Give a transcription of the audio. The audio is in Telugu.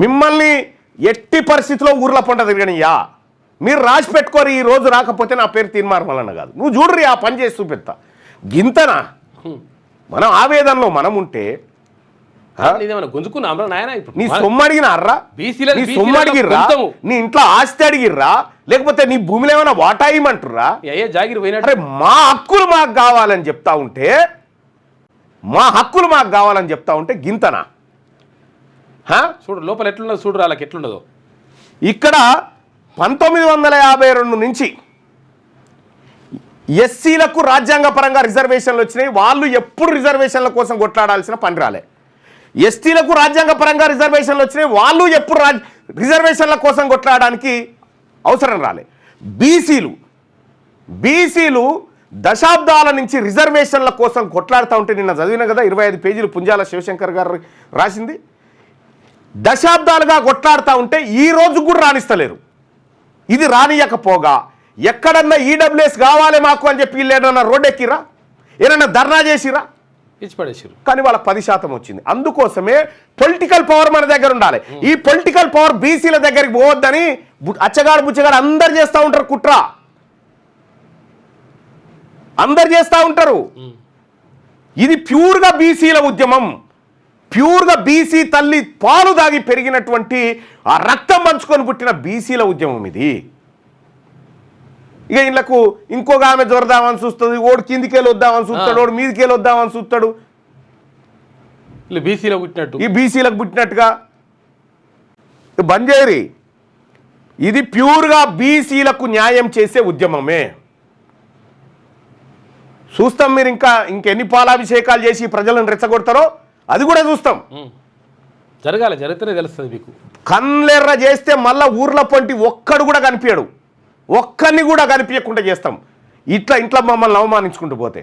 మిమ్మల్ని ఎట్టి పరిస్థితిలో ఊర్ల పంట తిరగనియా. మీరు రాసి పెట్టుకోరు, ఈ రోజు రాకపోతే నా పేరు తీర్మార్మలన్న కాదు. నువ్వు చూడరి, ఆ పని చేసి చూపెత్తా. గింతనా మనం ఆవేదనలో మనం ఉంటే నీ సొమ్ము అడిగినారా, నీ సొమ్ము అడిగిర్రా, నీ ఇంట్లో ఆస్తి అడిగిర్రా, లేకపోతే నీ భూమిలో ఏమైనా వాటా ఇవ్వమంటుర్రా? అరే మా హక్కులు మాకు కావాలని చెప్తా ఉంటే, మా హక్కులు మాకు కావాలని చెప్తా ఉంటే గింతనా? చూడు లోపల ఎట్లున్నదో, చూడు వాళ్ళకి ఎట్లున్నదో. ఇక్కడ 1952 నుంచి ఎస్సీలకు రాజ్యాంగపరంగా రిజర్వేషన్లు వచ్చినాయి. వాళ్ళు ఎప్పుడు రిజర్వేషన్ల కోసం కొట్లాడాల్సిన పని రాలే. ఎస్టీలకు రాజ్యాంగపరంగా రిజర్వేషన్లు వచ్చినాయి. వాళ్ళు ఎప్పుడు రిజర్వేషన్ల కోసం కొట్లాడడానికి అవసరం రాలే. బీసీలు దశాబ్దాల నుంచి రిజర్వేషన్ల కోసం కొట్లాడుతూ ఉంటే నిన్న చదివిన కదా 25 పేజీలు పుంజాల శివశంకర్ గారు రాసింది. దశాబ్దాలుగా కొట్లాడుతూ ఉంటే ఈ రోజు కూడా రాణిస్తలేరు. ఇది రానియకపోగా ఎక్కడన్నా ఈడబ్ల్యూఎస్ కావాలి మాకు అని చెప్పి వీళ్ళు ఏదన్నా రోడ్ ఎక్కిరా, ఏదన్నా ధర్నా చేసిరా, ఇచ్చిపడేసారు. కానీ వాళ్ళకి 10% వచ్చింది. అందుకోసమే పొలిటికల్ పవర్ మన దగ్గర ఉండాలి. ఈ పొలిటికల్ పవర్ బీసీల దగ్గరికి పోవద్దని అచ్చగాడు బుచ్చగాడు అందరు చేస్తూ ఉంటారు. కుట్ర అందరు చేస్తూ ఉంటారు. ఇది ప్యూర్గా బీసీల ఉద్యమం, ప్యూర్గా బీసీ తల్లి పాలు దాగి పెరిగినటువంటి ఆ రక్తం పంచుకొని పుట్టిన బీసీల ఉద్యమం ఇది. ఇక వీళ్ళకు ఇంకొక ఆమె జొరదామని చూస్తుంది, ఓడి కిందికెళ్ళి వద్దామని చూస్తాడు, ఓడి మీదికెళ్ళి వద్దామని చూస్తాడు. బీసీలకు పుట్టినట్టు, ఈ బీసీలకు పుట్టినట్టుగా బంద్ చేయరి. ఇది ప్యూర్గా బీసీలకు న్యాయం చేసే ఉద్యమమే. చూస్తాం మీరు ఇంకెన్ని పాలాభిషేకాలు చేసి ప్రజలను రెచ్చగొడతారో అది కూడా చూస్తాం. జరగాలి, జరిగితేనే తెలుస్తుంది మీకు. కన్లెర్ర చేస్తే మళ్ళా ఊర్ల పొంటి ఒక్కడు కూడా కనిపించడు, ఒక్కరిని కూడా కనిపించకుండా చేస్తాం. ఇంట్లో మమ్మల్ని అవమానించుకుంటూ పోతే.